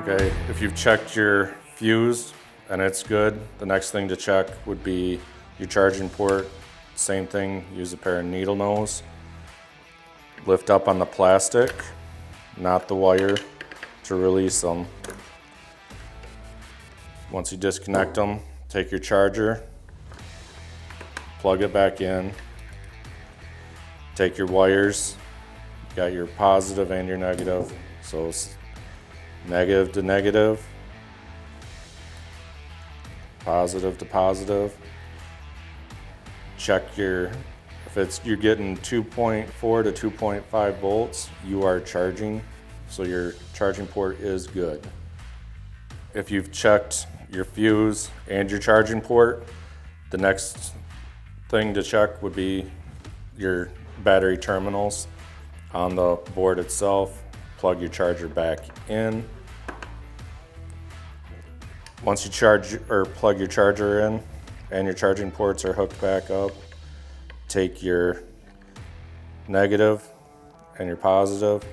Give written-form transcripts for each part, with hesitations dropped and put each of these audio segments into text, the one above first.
Okay, if you've checked your fuse and it's good, the next thing to check would be your charging port. Same thing, use a pair of needle nose. Lift up on the plastic, not the wire, to release them. Once you disconnect them, take your charger, plug it back in, take your wires, you got your positive and your negative, so it's negative to negative, positive to positive. Check if you're getting 2.4 to 2.5 volts, you are charging, so your charging port is good. If you've checked your fuse and your charging port, the next thing to check would be your battery terminals on the board itself. Plug your charger back in. Once you charge or plug your charger in and your charging ports are hooked back up, take your negative and your positive,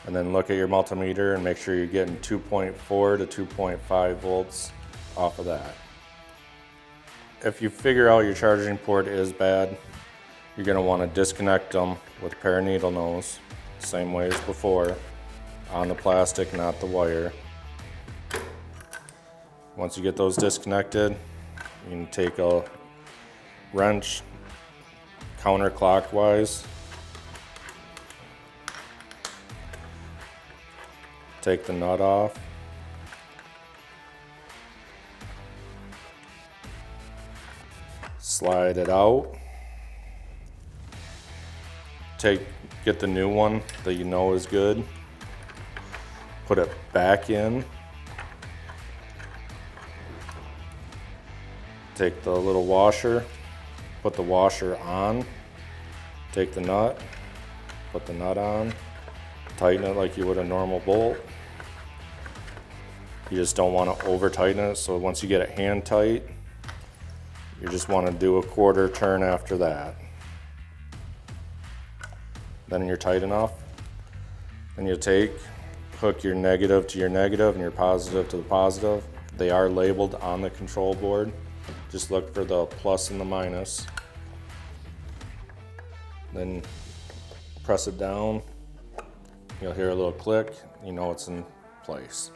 and then look at your multimeter and make sure you're getting 2.4 to 2.5 volts off of that. If you figure out your charging port is bad, you're going to want to disconnect them with a pair of needle nose, same way as before, on the plastic, not the wire. Once you get those disconnected, you can take a wrench counterclockwise, take the nut off, slide it out, get the new one that you know is good, put it back in, take the little washer, put the washer on, take the nut, put the nut on, tighten it like you would a normal bolt. You just don't want to over tighten it, so once you get it hand tight, you just want to do a quarter turn after that. Then you're tight enough. Then you hook your negative to your negative and your positive to the positive. They are labeled on the control board. Just look for the plus and the minus. Then press it down. You'll hear a little click. You know it's in place.